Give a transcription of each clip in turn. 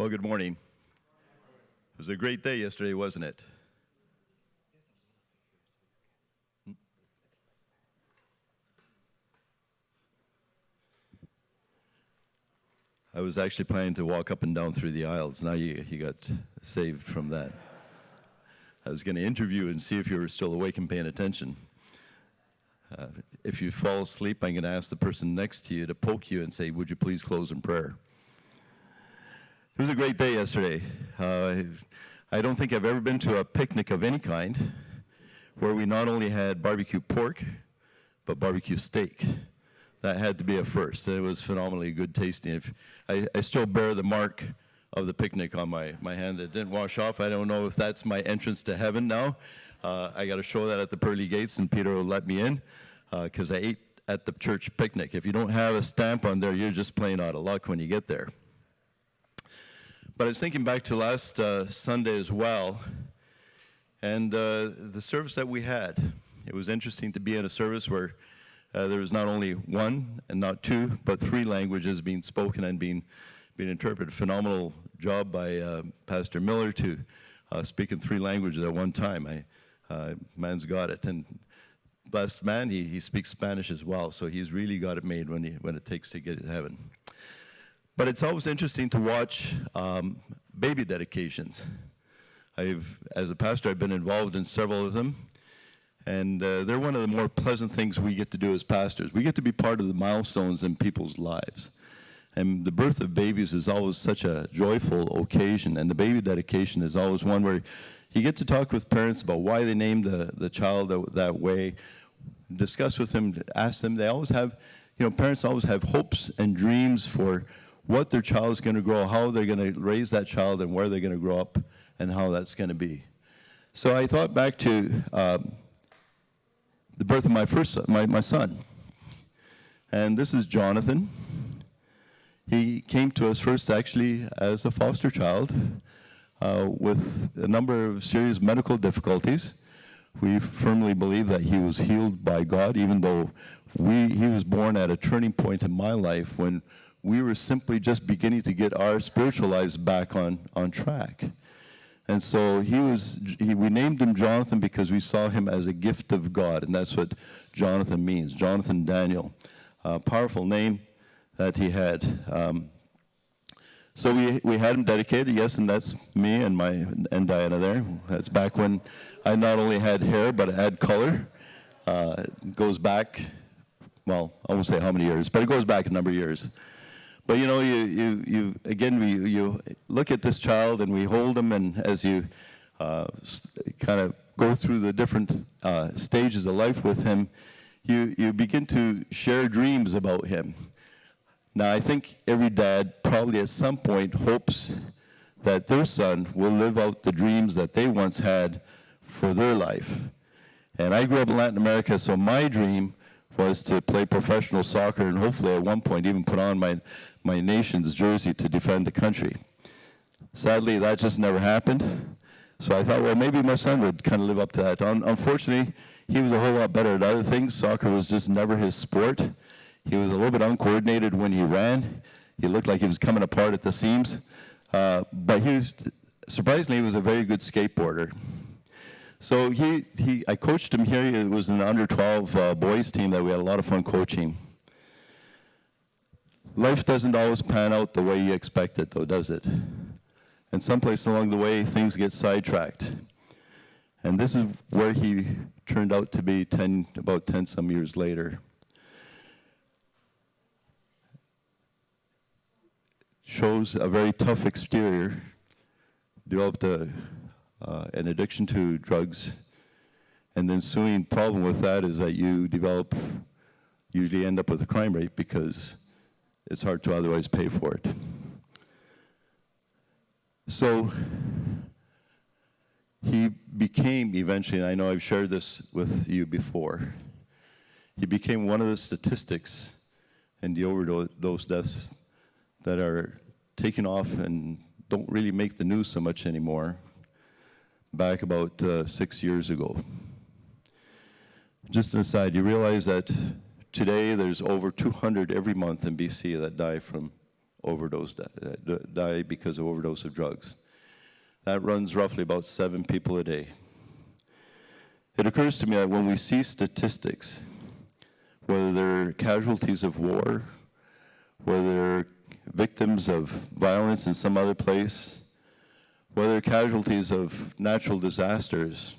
Well, good morning. It was a great day yesterday, wasn't it? I was actually planning to walk up and down through the aisles. Now you got saved from that. I was going to interview and see if you were still awake and paying attention. If you fall asleep, I'm going to ask the person next to you to poke you and say, would you please close in prayer? It was a great day yesterday. I don't think I've ever been to a picnic of any kind where we not only had barbecue pork, but barbecue steak. That had to be a first. It was phenomenally good tasting. I still bear the mark of the picnic on my hand. It didn't wash off. I don't know if that's my entrance to heaven now. I got to show that at the pearly gates, and Peter will let me in because I ate at the church picnic. If you don't have a stamp on there, you're just plain out of luck when you get there. But I was thinking back to last Sunday as well, and the service that we had. It was interesting to be in a service where there was not only one and not two, but three languages being spoken and being interpreted. Phenomenal job by Pastor Miller to speak in three languages at one time. Man's got it, and blessed man, he speaks Spanish as well, so he's really got it made when it takes to get to heaven. But it's always interesting to watch baby dedications. As a pastor, I've been involved in several of them, and they're one of the more pleasant things we get to do as pastors. We get to be part of the milestones in people's lives. And the birth of babies is always such a joyful occasion, and the baby dedication is always one where you get to talk with parents about why they named the child that way, discuss with them, ask them. They always have, parents always have hopes and dreams for what their child is going to grow, how they're going to raise that child, and where they're going to grow up, and how that's going to be. So I thought back to the birth of my first son, my son. And this is Jonathan. He came to us first actually as a foster child with a number of serious medical difficulties. We firmly believe that he was healed by God, even though he was born at a turning point in my life when we were simply just beginning to get our spiritual lives back on track. And so we named him Jonathan because we saw him as a gift of God, and that's what Jonathan means, Jonathan Daniel. Powerful name that he had. So we had him dedicated, yes, and that's me and Diana there. That's back when I not only had hair, but I had color. It goes back, well, I won't say how many years, but it goes back a number of years. But you look at this child and we hold him, and as you kind of go through the different stages of life with him, you begin to share dreams about him. Now, I think every dad probably at some point hopes that their son will live out the dreams that they once had for their life. And I grew up in Latin America, so my dream was to play professional soccer and hopefully at one point even put on my nation's jersey to defend the country. Sadly, that just never happened. So I thought, well, maybe my son would kind of live up to that. Unfortunately, he was a whole lot better at other things. Soccer was just never his sport. He was a little bit uncoordinated when he ran. He looked like he was coming apart at the seams. But surprisingly, he was a very good skateboarder. So I coached him here. It was an under-12 boys team that we had a lot of fun coaching. Life doesn't always pan out the way you expect it, though, does it? And someplace along the way, things get sidetracked. And this is where he turned out to be about 10 some years later. Shows a very tough exterior, developed an addiction to drugs, and the ensuing problem with that is that you usually end up with a crime rate because it's hard to otherwise pay for it. So he became eventually, and I know I've shared this with you before, he became one of the statistics in the overdose deaths that are taken off and don't really make the news so much anymore, back about 6 years ago. Just an aside, you realize that today there's over 200 every month in BC that die from die because of overdose of drugs. That runs roughly about 7 people a day. It occurs to me that when we see statistics, whether they're casualties of war, whether they're victims of violence in some other place, whether they're casualties of natural disasters,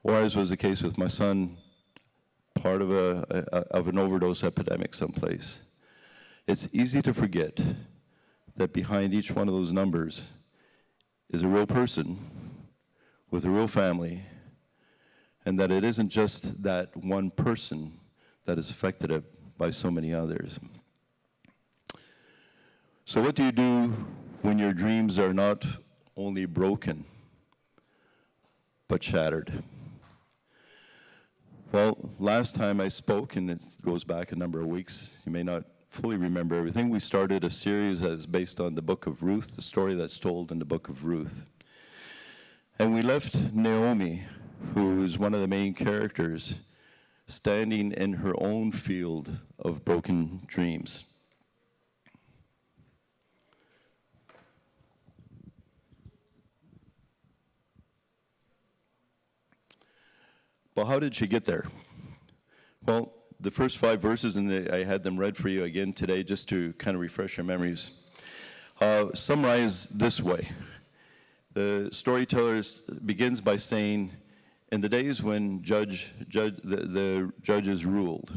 or as was the case with my son, part of an overdose epidemic someplace, it's easy to forget that behind each one of those numbers is a real person with a real family, and that it isn't just that one person that is affected by so many others. So what do you do when your dreams are not only broken, but shattered? Well, last time I spoke, and it goes back a number of weeks, you may not fully remember everything, we started a series that is based on the book of Ruth, the story that's told in the book of Ruth. And we left Naomi, who is one of the main characters, standing in her own field of broken dreams. Well, how did she get there? Well, the first 5 verses, and I had them read for you again today just to kind of refresh your memories, summarize this way. The storyteller begins by saying, in the days when the judges ruled,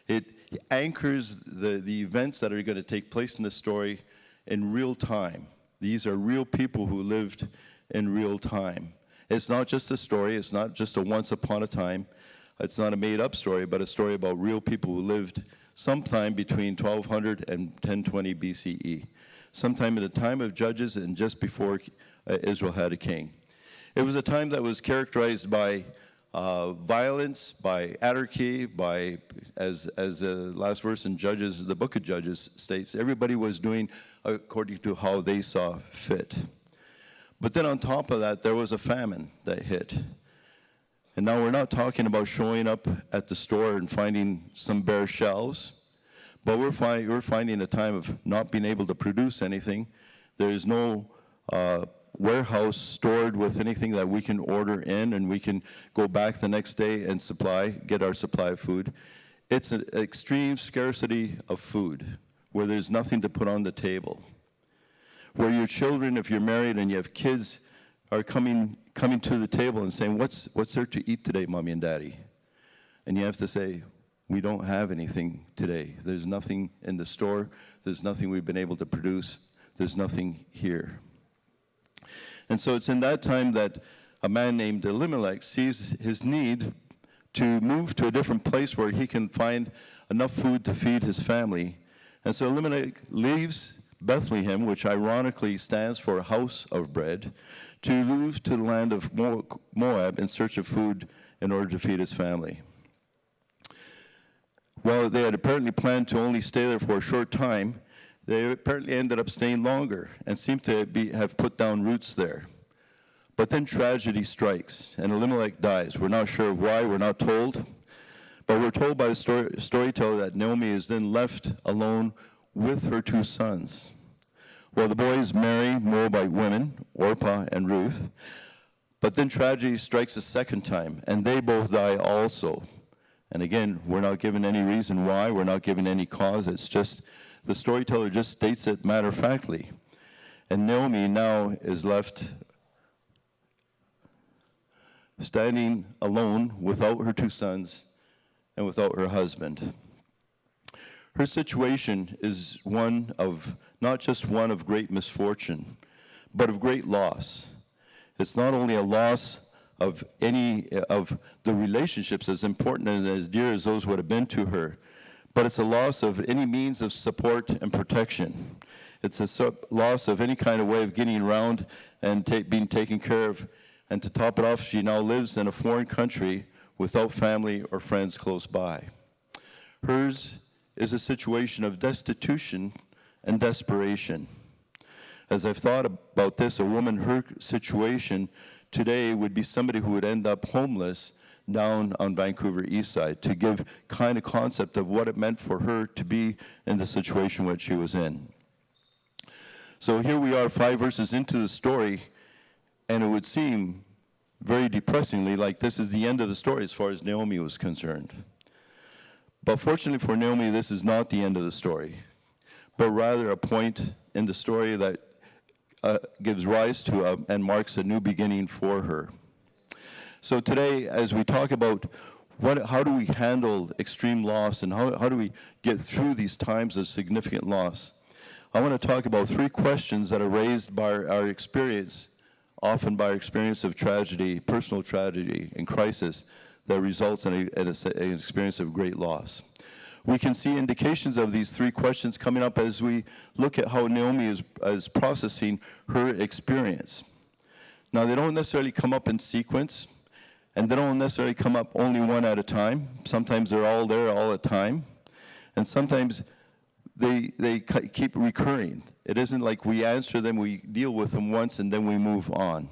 it anchors the events that are going to take place in the story in real time. These are real people who lived in real time. It's not just a story, it's not just a once upon a time, it's not a made-up story, but a story about real people who lived sometime between 1200 and 1020 BCE, sometime in the time of Judges and just before Israel had a king. It was a time that was characterized by violence, by anarchy, by, as the last verse in Judges, the book of Judges states, everybody was doing according to how they saw fit. But then on top of that, there was a famine that hit. And now we're not talking about showing up at the store and finding some bare shelves, but we're finding a time of not being able to produce anything. There is no warehouse stored with anything that we can order in and we can go back the next day and get our supply of food. It's an extreme scarcity of food where there's nothing to put on the table. Where your children, if you're married and you have kids, are coming to the table and saying, what's there to eat today, Mommy and Daddy? And you have to say, we don't have anything today. There's nothing in the store. There's nothing we've been able to produce. There's nothing here. And so it's in that time that a man named Elimelech sees his need to move to a different place where he can find enough food to feed his family. And so Elimelech leaves Bethlehem, which ironically stands for house of bread, to move to the land of Moab in search of food in order to feed his family. While they had apparently planned to only stay there for a short time, they apparently ended up staying longer and seemed to have put down roots there. But then tragedy strikes, and Elimelech dies. We're not sure why, we're not told, but we're told by the storyteller that Naomi is then left alone with her 2 sons. Well, the boys marry Moabite women, Orpah and Ruth, but then tragedy strikes a second time, and they both die also. And again, we're not given any reason why, we're not given any cause, it's just, the storyteller just states it matter-of-factly. And Naomi now is left standing alone without her 2 sons and without her husband. Her situation is not just one of great misfortune, but of great loss. It's not only a loss of any of the relationships as important and as dear as those would have been to her, but it's a loss of any means of support and protection. It's a loss of any kind of way of getting around and being taken care of. And to top it off, she now lives in a foreign country without family or friends close by. Hers is a situation of destitution and desperation. As I've thought about this, a woman, her situation today would be somebody who would end up homeless down on Vancouver East Side, to give kind of concept of what it meant for her to be in the situation which she was in. So here we are 5 verses into the story, and it would seem very depressingly like this is the end of the story as far as Naomi was concerned. But fortunately for Naomi, this is not the end of the story, but rather a point in the story that gives rise to and marks a new beginning for her. So today, as we talk about how do we handle extreme loss and how do we get through these times of significant loss, I want to talk about 3 questions that are raised by our experience, often by our experience of tragedy, personal tragedy and crisis that results in an experience of great loss. We can see indications of these 3 questions coming up as we look at how Naomi is processing her experience. Now, they don't necessarily come up in sequence, and they don't necessarily come up only one at a time. Sometimes they're all there all the time, and sometimes they keep recurring. It isn't like we answer them, we deal with them once, and then we move on.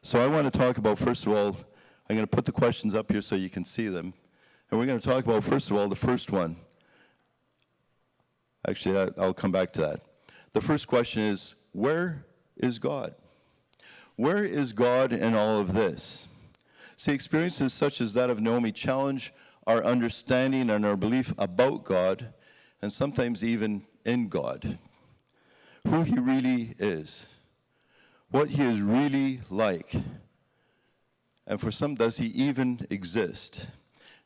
So I want to talk about, first of all, I'm going to put the questions up here so you can see them. And we're going to talk about, first of all, the first one. Actually, I'll come back to that. The first question is, where is God? Where is God in all of this? See, experiences such as that of Naomi challenge our understanding and our belief about God, and sometimes even in God. Who he really is. What he is really like. And for some, does he even exist?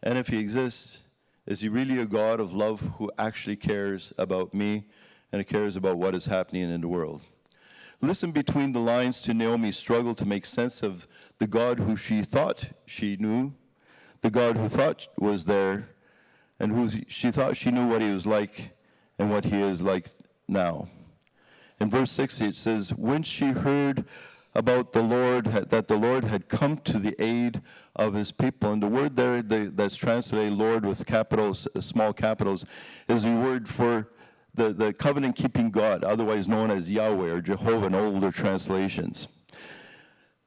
And if he exists, is he really a God of love who actually cares about me and cares about what is happening in the world? Listen between the lines to Naomi's struggle to make sense of the God who she thought she knew, the God who thought was there, and who she thought she knew what he was like and what he is like now. In verse 60 it says, when she heard about the Lord, that the Lord had come to the aid of his people. And the word there that's translated Lord with capitals, small capitals, is the word for the covenant-keeping God, otherwise known as Yahweh or Jehovah in older translations.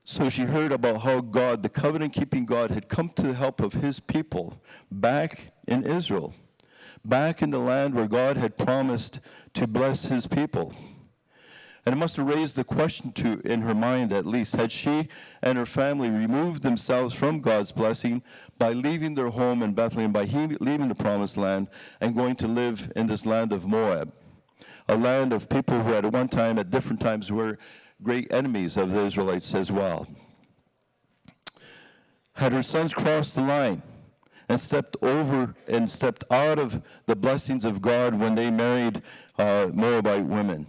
So she heard about how God, the covenant-keeping God, had come to the help of his people back in Israel, back in the land where God had promised to bless his people. And it must have raised the question in her mind, at least, had she and her family removed themselves from God's blessing by leaving their home in Bethlehem, by leaving the promised land and going to live in this land of Moab, a land of people who at one time, at different times, were great enemies of the Israelites as well. Had her sons crossed the line and stepped out of the blessings of God when they married Moabite women?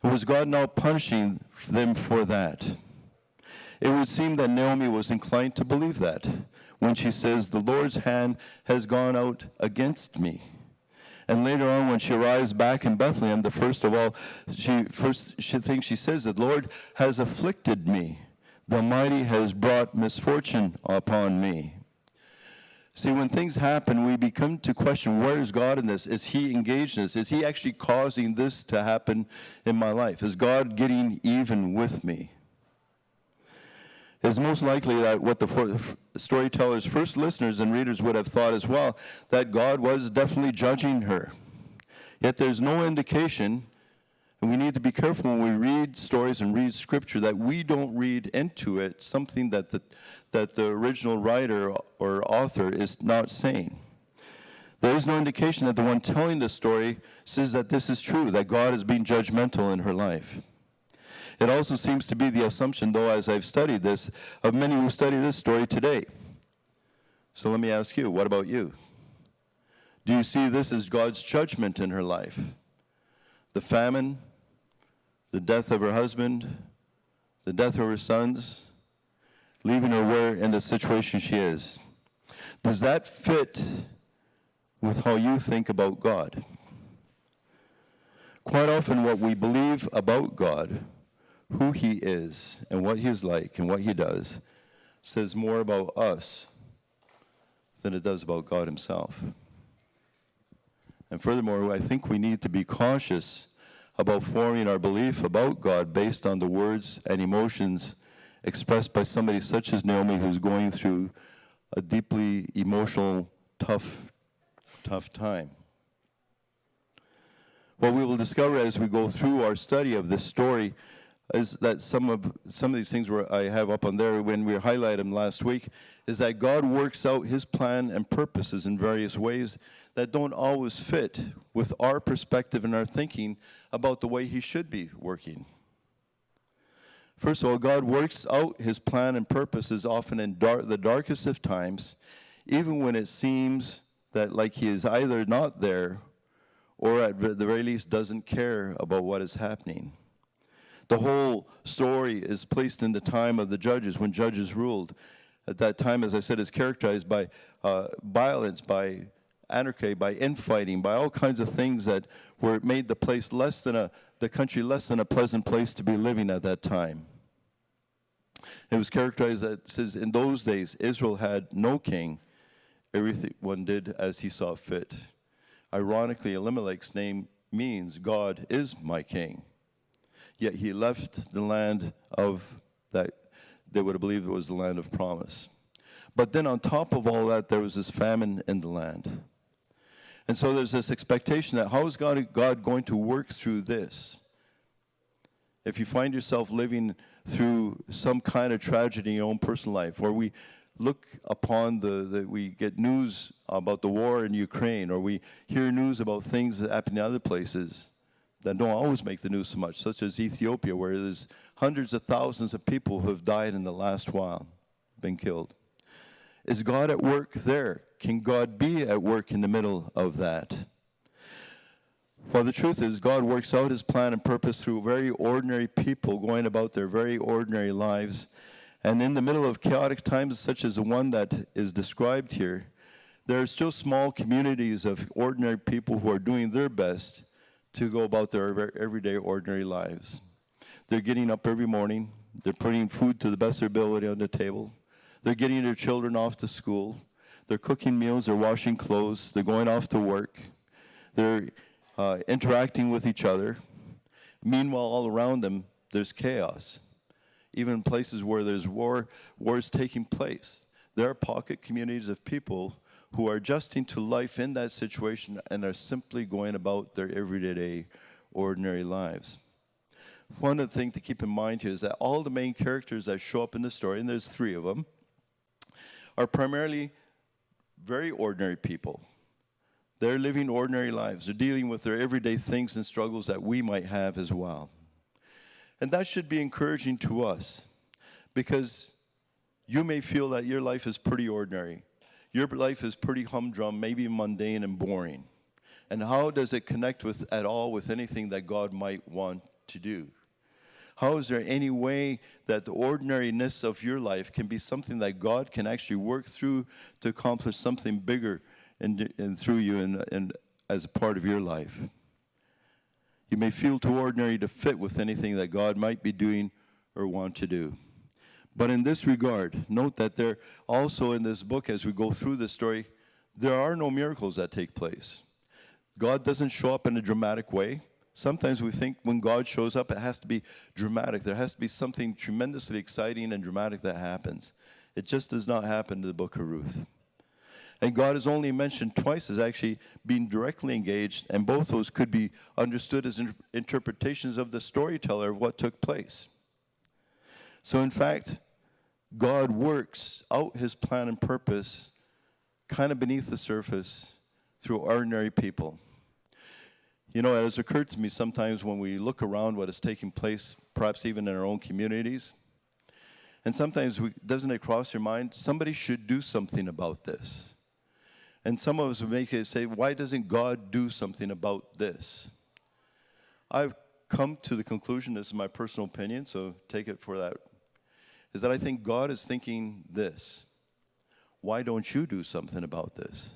Was God now punishing them for that? It would seem that Naomi was inclined to believe that when she says, the Lord's hand has gone out against me. And later on, when she arrives back in Bethlehem, the first thing she says, the Lord has afflicted me. The Almighty has brought misfortune upon me. See, when things happen, we begin to question, where is God in this? Is he engaged in this? Is he actually causing this to happen in my life? Is God getting even with me? It's most likely that what the storyteller's first listeners and readers would have thought as well, that God was definitely judging her. Yet there's no indication, and we need to be careful when we read stories and read scripture, that we don't read into it something that the original writer or author is not saying. There is no indication that the one telling the story says that this is true, that God is being judgmental in her life. It also seems to be the assumption, though, as I've studied this, of many who study this story today. So let me ask you, what about you? Do you see this as God's judgment in her life? The famine, the death of her husband, the death of her sons, leaving her where in the situation she is. Does that fit with how you think about God? Quite often what we believe about God, who he is and what he is like and what he does, says more about us than it does about God himself. And furthermore, I think we need to be cautious about forming our belief about God based on the words and emotions expressed by somebody such as Naomi, who's going through a deeply emotional, tough time. What we will discover as we go through our study of this story is that some of these things I have up on there when we highlighted them last week, is that God works out his plan and purposes in various ways that don't always fit with our perspective and our thinking about the way he should be working. First of all, God works out his plan and purposes often in the darkest of times, even when it seems that like he is either not there or at the very least doesn't care about what is happening. The whole story is placed in the time of the judges, when judges ruled. At that time, as I said, is characterized by violence, by anarchy, by infighting, by all kinds of things that made the country less than a pleasant place to be living at that time. It was characterized that it says, in those days, Israel had no king. Everyone did as he saw fit. Ironically, Elimelech's name means God is my king. Yet he left the land of that they would have believed it was the land of promise. But then on top of all that, there was this famine in the land. And so there's this expectation that how is God going to work through this? If you find yourself living through some kind of tragedy in your own personal life, or we look upon we get news about the war in Ukraine, or we hear news about things that happen in other places that don't always make the news so much, such as Ethiopia, where there's hundreds of thousands of people who have died in the last while, been killed. Is God at work there? Can God be at work in the middle of that? Well, the truth is, God works out his plan and purpose through very ordinary people going about their very ordinary lives. And in the middle of chaotic times such as the one that is described here, there are still small communities of ordinary people who are doing their best to go about their everyday ordinary lives. They're getting up every morning. They're putting food to the best of their ability on the table. They're getting their children off to school. They're cooking meals. They're washing clothes. They're going off to work. They're interacting with each other. Meanwhile, all around them, there's chaos. Even places where there's wars taking place, there are pocket communities of people who are adjusting to life in that situation and are simply going about their everyday, ordinary lives. One of the things to keep in mind here is that all the main characters that show up in the story, and there's 3 of them, are primarily very ordinary people. They're living ordinary lives. They're dealing with their everyday things and struggles that we might have as well. And that should be encouraging to us, because you may feel that your life is pretty ordinary. Your life is pretty humdrum, maybe mundane and boring. And how does it connect at all with anything that God might want to do? How is there any way that the ordinariness of your life can be something that God can actually work through to accomplish something bigger and through you and as a part of your life? You may feel too ordinary to fit with anything that God might be doing or want to do. But in this regard, note that there also in this book, as we go through this story, there are no miracles that take place. God doesn't show up in a dramatic way. Sometimes we think when God shows up, it has to be dramatic. There has to be something tremendously exciting and dramatic that happens. It just does not happen in the book of Ruth. And God is only mentioned twice as actually being directly engaged, and both those could be understood as interpretations of the storyteller of what took place. So in fact, God works out his plan and purpose kind of beneath the surface through ordinary people. You know, it has occurred to me sometimes when we look around what is taking place, perhaps even in our own communities, and sometimes doesn't it cross your mind, somebody should do something about this. And some of us would make it say, why doesn't God do something about this? I've come to the conclusion, this is my personal opinion, so take it for that, is that I think God is thinking this: why don't you do something about this?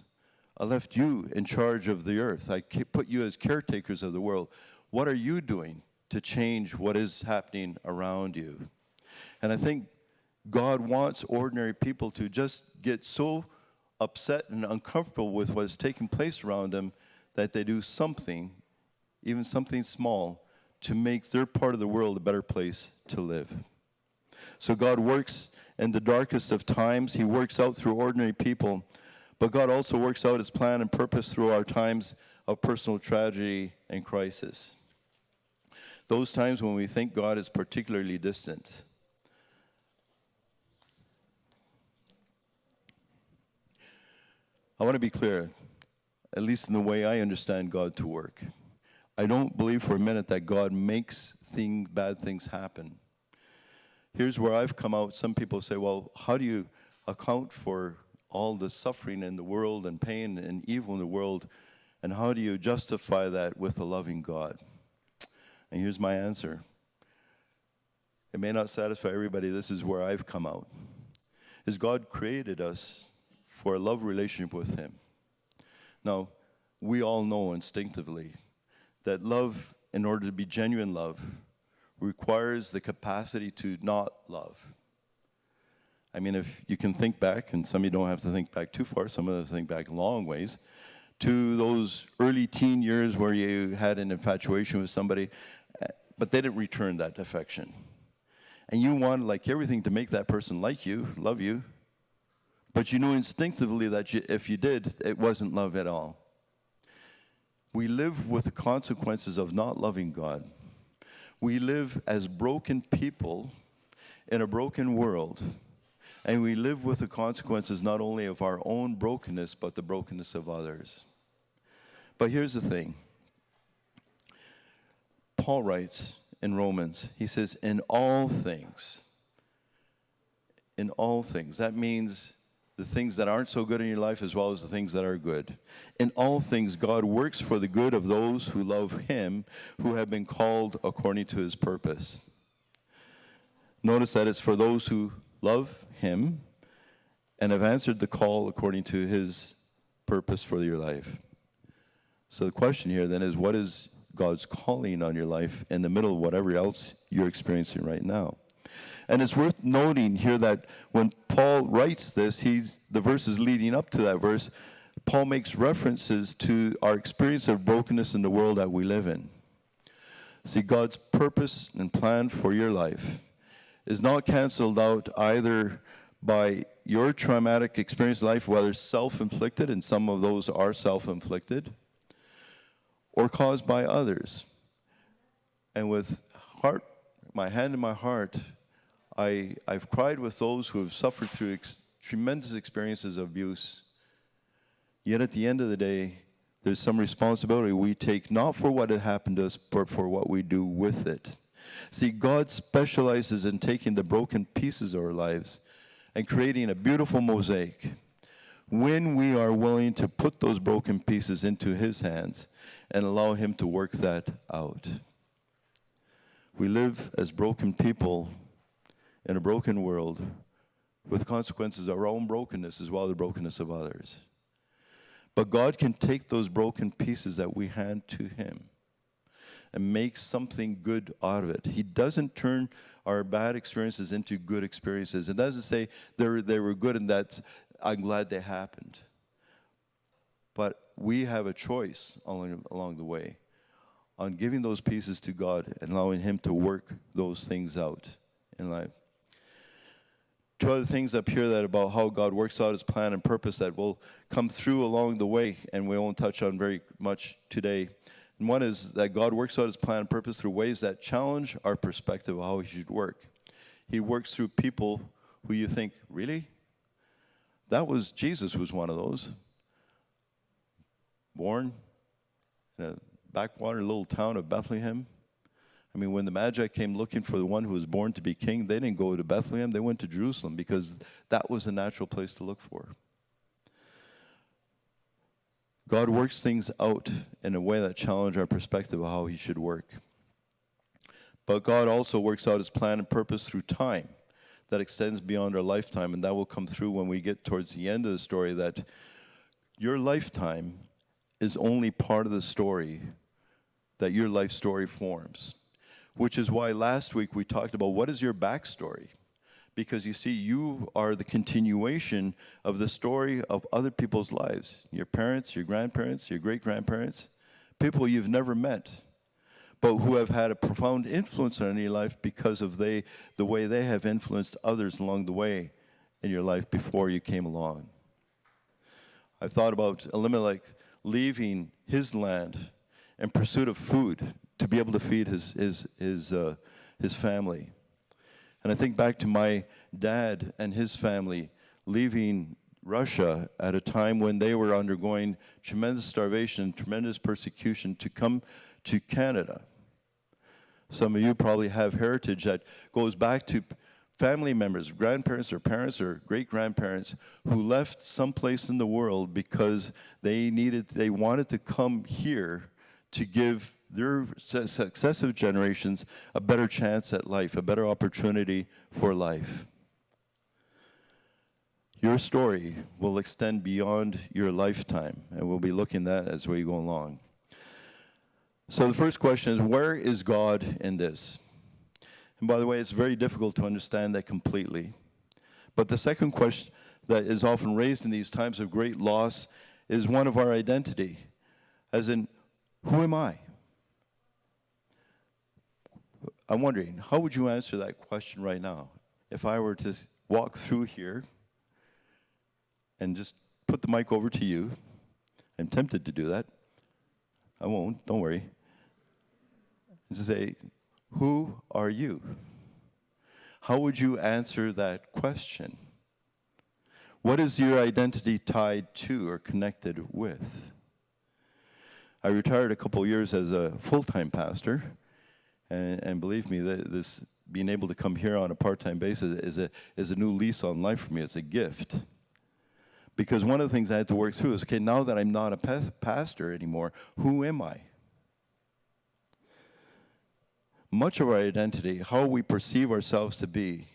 I left you in charge of the earth. I put you as caretakers of the world. What are you doing to change what is happening around you? And I think God wants ordinary people to just get so upset and uncomfortable with what is taking place around them that they do something, even something small, to make their part of the world a better place to live. So God works in the darkest of times. He works out through ordinary people. But God also works out his plan and purpose through our times of personal tragedy and crisis. Those times when we think God is particularly distant. I want to be clear, at least in the way I understand God to work. I don't believe for a minute that God makes bad things happen. Here's where I've come out. Some people say, well, how do you account for all the suffering in the world and pain and evil in the world, and how do you justify that with a loving God? And here's my answer. It may not satisfy everybody. This is where I've come out. Is God created us for a love relationship with him. Now, we all know instinctively that love, in order to be genuine love, requires the capacity to not love. I mean, if you can think back, and some of you don't have to think back too far, some of us think back a long ways, to those early teen years where you had an infatuation with somebody, but they didn't return that affection. And you wanted, like everything, to make that person like you, love you, but you knew instinctively that if you did, it wasn't love at all. We live with the consequences of not loving God. We live as broken people in a broken world, and we live with the consequences not only of our own brokenness, but the brokenness of others. But here's the thing. Paul writes in Romans, he says, in all things. That means the things that aren't so good in your life as well as the things that are good. In all things, God works for the good of those who love him, who have been called according to his purpose. Notice that it's for those who love him and have answered the call according to his purpose for your life. So the question here then is, what is God's calling on your life in the middle of whatever else you're experiencing right now? And it's worth noting here that when Paul writes this, the verses leading up to that verse, Paul makes references to our experience of brokenness in the world that we live in. See, God's purpose and plan for your life is not canceled out either by your traumatic experience in life, whether self-inflicted, and some of those are self-inflicted, or caused by others. And with my hand in my heart, I've cried with those who have suffered through tremendous experiences of abuse. Yet at the end of the day, there's some responsibility we take, not for what had happened to us, but for what we do with it. See, God specializes in taking the broken pieces of our lives and creating a beautiful mosaic. When we are willing to put those broken pieces into his hands and allow him to work that out. We live as broken people in a broken world with the consequences of our own brokenness as well as the brokenness of others. But God can take those broken pieces that we hand to him and make something good out of it. He doesn't turn our bad experiences into good experiences. It doesn't say they were good and that I'm glad they happened. But we have a choice along the way on giving those pieces to God and allowing him to work those things out in life. Two other things up here that about how God works out his plan and purpose that will come through along the way, and we won't touch on very much today. And one is that God works out his plan and purpose through ways that challenge our perspective of how he should work. He works through people who you think, really? Jesus was one of those. Born in a backwater little town of Bethlehem. I mean, when the Magi came looking for the one who was born to be king, they didn't go to Bethlehem, they went to Jerusalem because that was a natural place to look for. God works things out in a way that challenges our perspective of how he should work. But God also works out his plan and purpose through time that extends beyond our lifetime, and that will come through when we get towards the end of the story, that your lifetime is only part of the story that your life story forms. Which is why last week we talked about what is your backstory. Because you see, you are the continuation of the story of other people's lives. Your parents, your grandparents, your great-grandparents, people you've never met, but who have had a profound influence on your life because of the way they have influenced others along the way in your life before you came along. I thought about Elimelech leaving his land in pursuit of food to be able to feed his family. And I think back to my dad and his family leaving Russia at a time when they were undergoing tremendous starvation, tremendous persecution to come to Canada. Some of you probably have heritage that goes back to family members, grandparents or parents or great-grandparents who left someplace in the world because they wanted to come here to give their successive generations a better chance at life, a better opportunity for life. Your story will extend beyond your lifetime, and we'll be looking at that as we go along. So the first question is, where is God in this? And by the way, it's very difficult to understand that completely. But the second question that is often raised in these times of great loss is one of our identity, as in, who am I? I'm wondering, how would you answer that question right now? If I were to walk through here and just put the mic over to you, I'm tempted to do that. I won't, don't worry. And to say, who are you? How would you answer that question? What is your identity tied to or connected with? I retired a couple years as a full-time pastor, and believe me, this being able to come here on a part-time basis is a new lease on life for me. It's a gift. Because one of the things I had to work through is, okay, now that I'm not a pastor anymore, who am I? Much of our identity, how we perceive ourselves to be,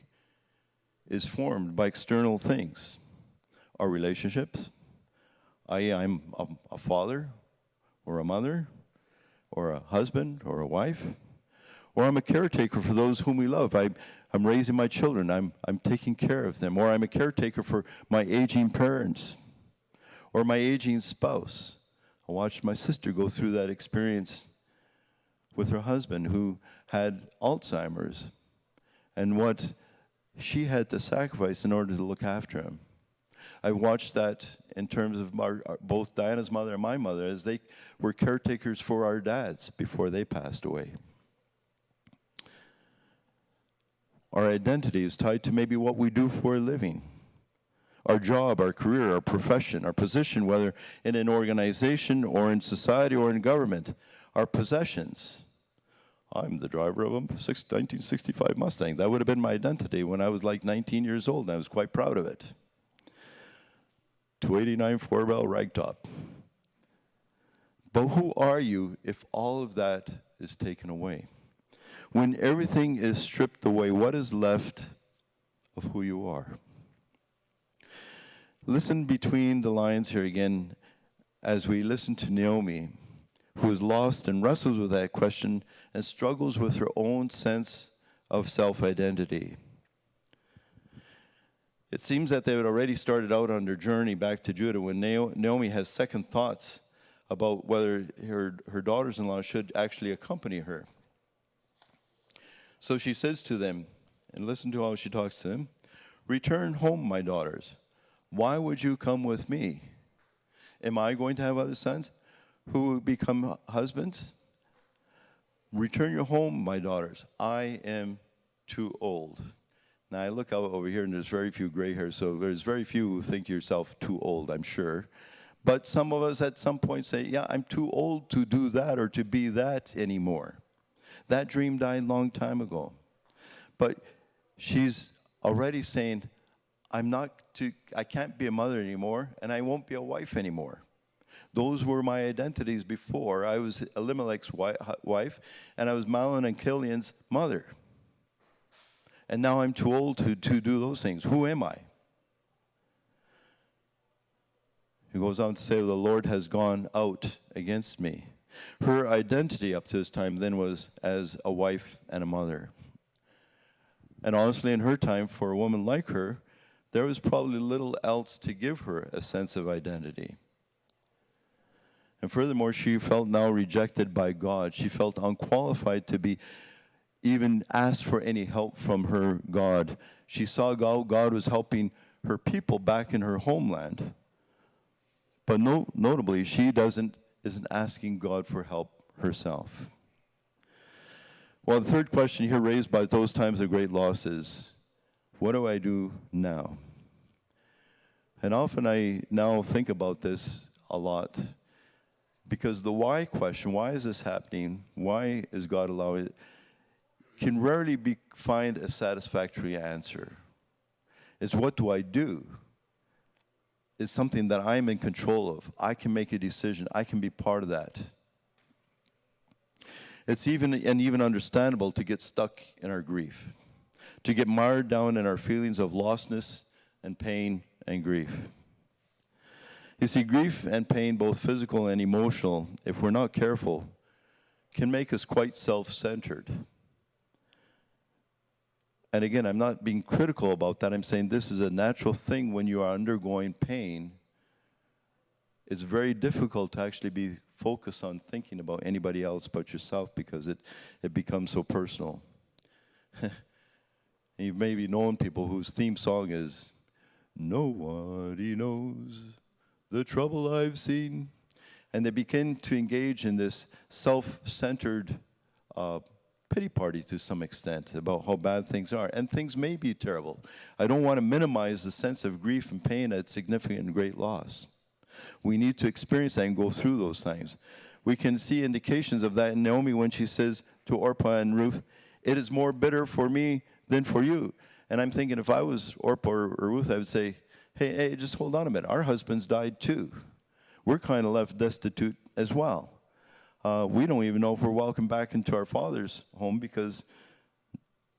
is formed by external things. Our relationships. I'm a father, or a mother, or a husband, or a wife. Or I'm a caretaker for those whom we love. I'm raising my children. I'm taking care of them. Or I'm a caretaker for my aging parents. Or my aging spouse. I watched my sister go through that experience with her husband who had Alzheimer's, and what she had to sacrifice in order to look after him. I watched that in terms of both Diana's mother and my mother, as they were caretakers for our dads before they passed away. Our identity is tied to maybe what we do for a living. Our job, our career, our profession, our position, whether in an organization or in society or in government. Our possessions. I'm the driver of a 1965 Mustang. That would have been my identity when I was like 19 years old, and I was quite proud of it. 289 4-bell ragtop. But who are you if all of that is taken away? When everything is stripped away, what is left of who you are? Listen between the lines here again as we listen to Naomi, who is lost and wrestles with that question and struggles with her own sense of self-identity. It seems that they had already started out on their journey back to Judah when Naomi has second thoughts about whether her daughters-in-law should actually accompany her. So she says to them, and listen to how she talks to them, "Return home, my daughters. Why would you come with me? Am I going to have other sons who will become husbands? Return your home, my daughters. I am too old." Now, I look out over here, and there's very few gray hairs, so there's very few who think yourself too old, I'm sure. But some of us at some point say, yeah, I'm too old to do that or to be that anymore. That dream died a long time ago. But she's already saying, I can't be a mother anymore, and I won't be a wife anymore. Those were my identities before. I was Elimelech's wife, and I was Mahlon and Chilion's mother. And now I'm too old to do those things. Who am I? He goes on to say, the Lord has gone out against me. Her identity up to this time then was as a wife and a mother. And honestly, in her time, for a woman like her, there was probably little else to give her a sense of identity. And furthermore, she felt now rejected by God. She felt unqualified to be even asked for any help from her God. She saw God was helping her people back in her homeland. But notably, she isn't asking God for help herself. Well, the third question here raised by those times of great loss is, what do I do now? And often I now think about this a lot, because the why question, why is this happening? Why is God allowing it? Can rarely find a satisfactory answer. It's what do I do? It's something that I'm in control of. I can make a decision. I can be part of that. It's even understandable to get stuck in our grief, to get mired down in our feelings of lostness and pain and grief. You see, grief and pain, both physical and emotional, if we're not careful, can make us quite self-centered. And again, I'm not being critical about that. I'm saying this is a natural thing when you are undergoing pain. It's very difficult to actually be focused on thinking about anybody else but yourself, because it becomes so personal. You've maybe known people whose theme song is, "Nobody knows the trouble I've seen." And they begin to engage in this self-centered pity party to some extent about how bad things are. And things may be terrible. I don't want to minimize the sense of grief and pain at significant and great loss. We need to experience that and go through those things. We can see indications of that in Naomi when she says to Orpah and Ruth, "It is more bitter for me than for you." And I'm thinking, if I was Orpah or Ruth, I would say, hey, just hold on a minute. Our husbands died too. We're kind of left destitute as well. We don't even know if we're welcome back into our father's home, because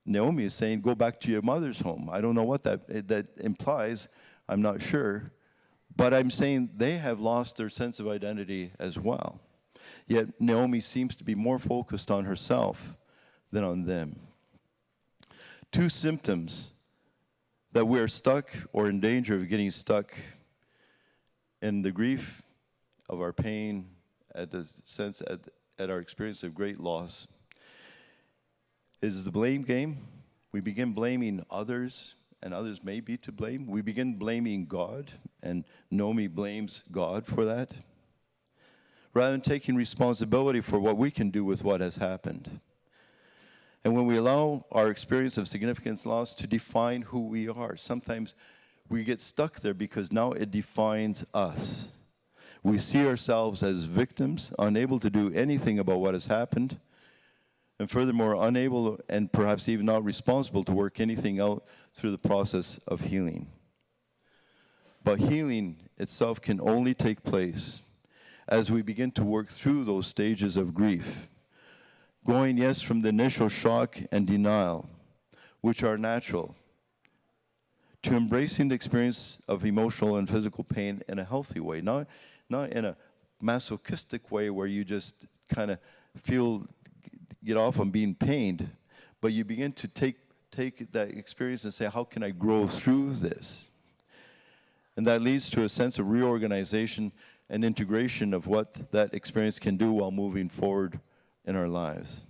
Naomi is saying, go back to your mother's home. I don't know what that implies. I'm not sure. But I'm saying they have lost their sense of identity as well. Yet Naomi seems to be more focused on herself than on them. Two symptoms that we are stuck or in danger of getting stuck in the grief of our pain, at our experience of great loss, is the blame game. We begin blaming others, and others may be to blame. We begin blaming God, and Naomi blames God for that, rather than taking responsibility for what we can do with what has happened. And when we allow our experience of significant loss to define who we are, sometimes we get stuck there because now it defines us. We see ourselves as victims, unable to do anything about what has happened, and furthermore, unable and perhaps even not responsible to work anything out through the process of healing. But healing itself can only take place as we begin to work through those stages of grief, going, yes, from the initial shock and denial, which are natural, to embracing the experience of emotional and physical pain in a healthy way, not in a masochistic way where you just kind of get off on being pained, but you begin to take that experience and say, how can I grow through this? And that leads to a sense of reorganization and integration of what that experience can do while moving forward in our lives.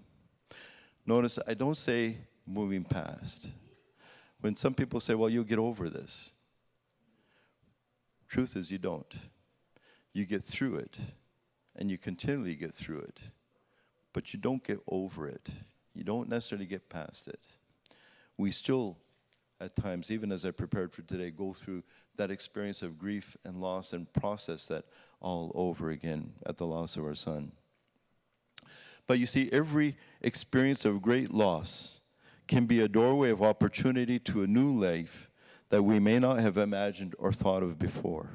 Notice, I don't say moving past. When some people say, well, you'll get over this. Truth is, you don't. You get through it, and you continually get through it, but you don't get over it. You don't necessarily get past it. We still, at times, even as I prepared for today, go through that experience of grief and loss and process that all over again at the loss of our son. But you see, every experience of great loss can be a doorway of opportunity to a new life that we may not have imagined or thought of before.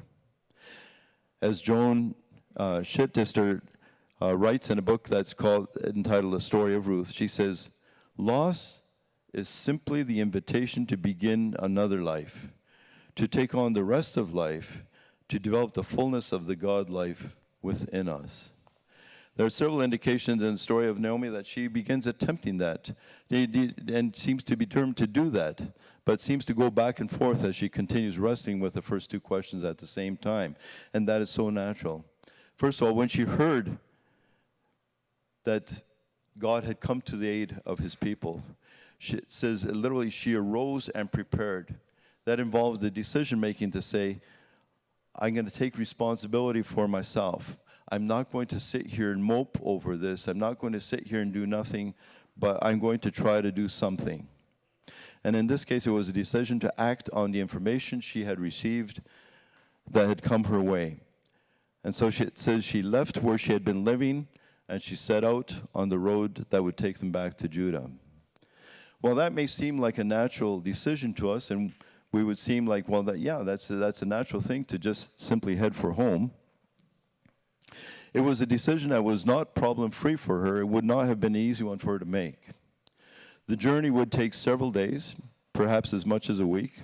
As Joan Chittister writes in a book that's entitled A Story of Ruth, she says, loss is simply the invitation to begin another life, to take on the rest of life, to develop the fullness of the God life within us. There are several indications in the story of Naomi that she begins attempting that and seems to be determined to do that, but seems to go back and forth as she continues wrestling with the first two questions at the same time. And that is so natural. First of all, when she heard that God had come to the aid of his people, it says literally she arose and prepared. That involves the decision-making to say, I'm going to take responsibility for myself. I'm not going to sit here and mope over this. I'm not going to sit here and do nothing, but I'm going to try to do something. And in this case, it was a decision to act on the information she had received that had come her way. And so it says she left where she had been living, and she set out on the road that would take them back to Judah. Well, that may seem like a natural decision to us, and we would seem like, well, that's a natural thing to just simply head for home. It was a decision that was not problem-free for her. It would not have been an easy one for her to make. The journey would take several days, perhaps as much as a week,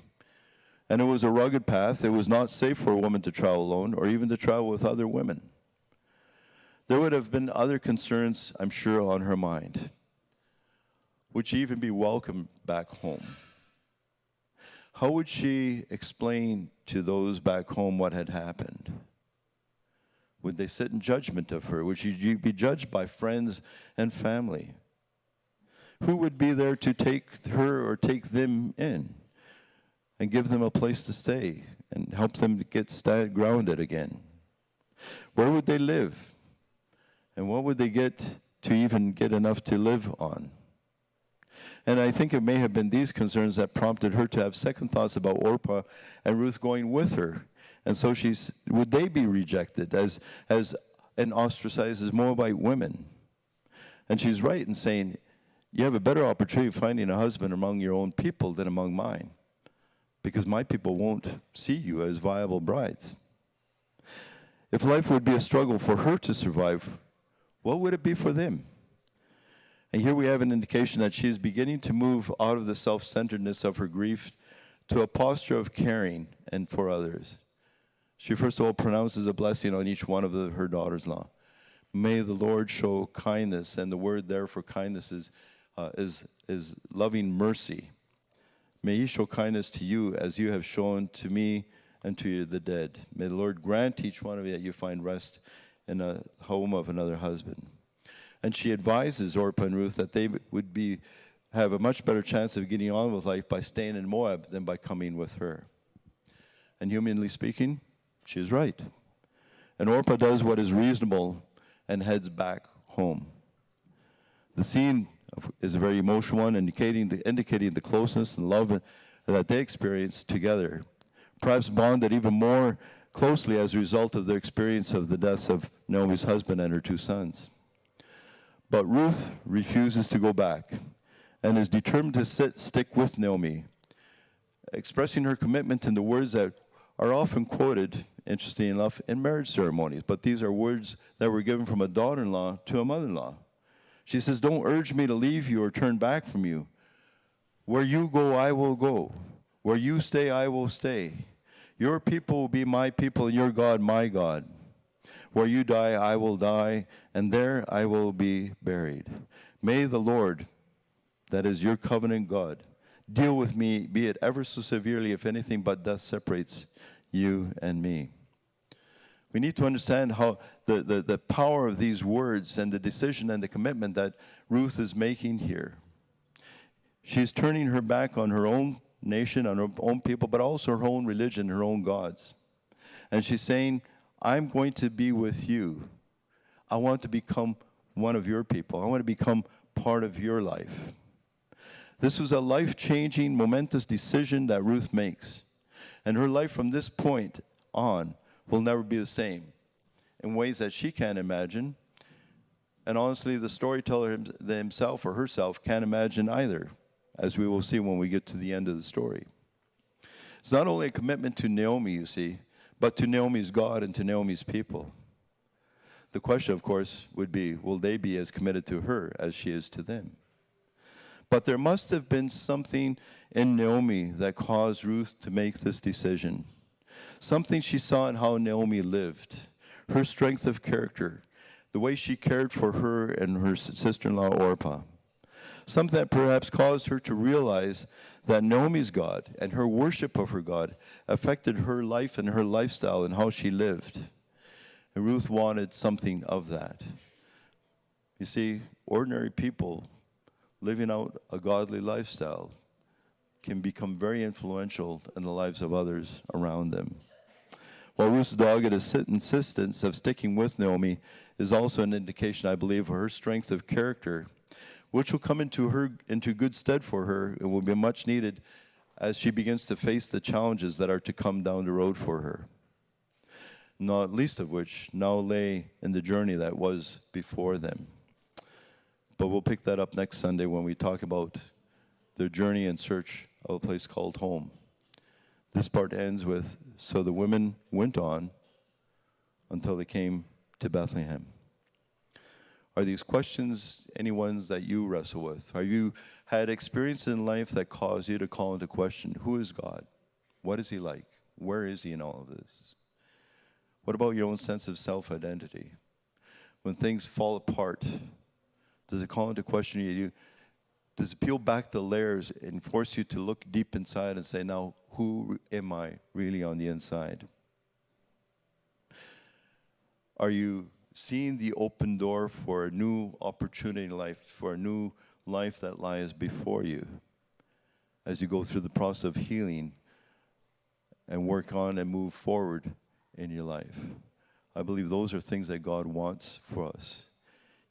and it was a rugged path. It was not safe for a woman to travel alone or even to travel with other women. There would have been other concerns, I'm sure, on her mind. Would she even be welcome back home? How would she explain to those back home what had happened? Would they sit in judgment of her? Would she be judged by friends and family? Who would be there to take her or take them in and give them a place to stay and help them to get grounded again? Where would they live? And what would they get to even get enough to live on? And I think it may have been these concerns that prompted her to have second thoughts about Orpah and Ruth going with her. And so would they be rejected as and ostracized as Moabite women? And she's right in saying, you have a better opportunity of finding a husband among your own people than among mine, because my people won't see you as viable brides. If life would be a struggle for her to survive, what would it be for them? And here we have an indication that she is beginning to move out of the self-centeredness of her grief to a posture of caring and for others. She first of all pronounces a blessing on each one of her daughters-in-law. May the Lord show kindness, and the word there for kindness is loving mercy. May he show kindness to you as you have shown to me and to the dead. May the Lord grant each one of you that you find rest in a home of another husband. And she advises Orpah and Ruth that they would have a much better chance of getting on with life by staying in Moab than by coming with her. And humanly speaking, she is right. And Orpah does what is reasonable and heads back home. The scene is a very emotional one, indicating the closeness and love that they experienced together, perhaps bonded even more closely as a result of their experience of the deaths of Naomi's husband and her two sons. But Ruth refuses to go back and is determined to stick with Naomi, expressing her commitment in the words that are often quoted, interestingly enough, in marriage ceremonies. But these are words that were given from a daughter-in-law to a mother-in-law. She says, don't urge me to leave you or turn back from you. Where you go, I will go. Where you stay, I will stay. Your people will be my people, and your God, my God. Where you die, I will die, and there I will be buried. May the Lord, that is your covenant God, deal with me, be it ever so severely, if anything but death separates you and me. We need to understand how the power of these words and the decision and the commitment that Ruth is making here. She's turning her back on her own nation, on her own people, but also her own religion, her own gods. And she's saying, I'm going to be with you. I want to become one of your people. I want to become part of your life. This was a life-changing, momentous decision that Ruth makes. And her life from this point on will never be the same in ways that she can't imagine. And honestly, the storyteller himself or herself can't imagine either, as we will see when we get to the end of the story. It's not only a commitment to Naomi, you see, but to Naomi's God and to Naomi's people. The question, of course, would be, will they be as committed to her as she is to them? But there must have been something in Naomi that caused Ruth to make this decision. Something she saw in how Naomi lived, her strength of character, the way she cared for her and her sister-in-law Orpah. Something that perhaps caused her to realize that Naomi's God and her worship of her God affected her life and her lifestyle and how she lived. And Ruth wanted something of that. You see, ordinary people living out a godly lifestyle can become very influential in the lives of others around them. While Ruth's dogged insistence of sticking with Naomi is also an indication, I believe, of her strength of character, which will come into good stead for her. It will be much needed as she begins to face the challenges that are to come down the road for her. Not least of which now lay in the journey that was before them. But we'll pick that up next Sunday when we talk about their journey in search of a place called home. This part ends with, so the women went on until they came to Bethlehem. Are these questions any ones that you wrestle with? Have you had experience in life that cause you to call into question, who is God? What is he like? Where is he in all of this? What about your own sense of self-identity? When things fall apart, does it call into question you? Does it peel back the layers and force you to look deep inside and say, now, who am I really on the inside? Are you seeing the open door for a new opportunity in life, for a new life that lies before you as you go through the process of healing and work on and move forward in your life? I believe those are things that God wants for us.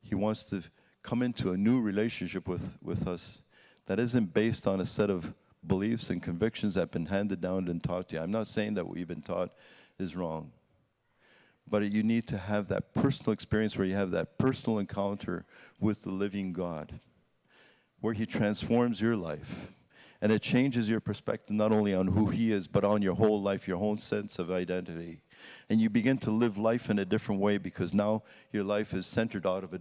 He wants to come into a new relationship with us that isn't based on a set of beliefs and convictions that have been handed down and taught to you. I'm not saying that what you've been taught is wrong. But you need to have that personal experience where you have that personal encounter with the living God, where he transforms your life. And it changes your perspective not only on who he is, but on your whole life, your whole sense of identity. And you begin to live life in a different way because now your life is centered out of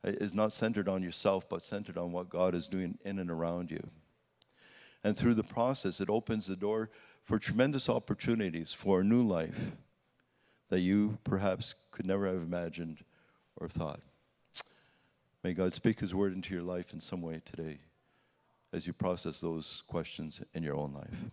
is not centered on yourself, but centered on what God is doing in and around you. And through the process, it opens the door for tremendous opportunities for a new life that you perhaps could never have imagined or thought. May God speak his word into your life in some way today as you process those questions in your own life.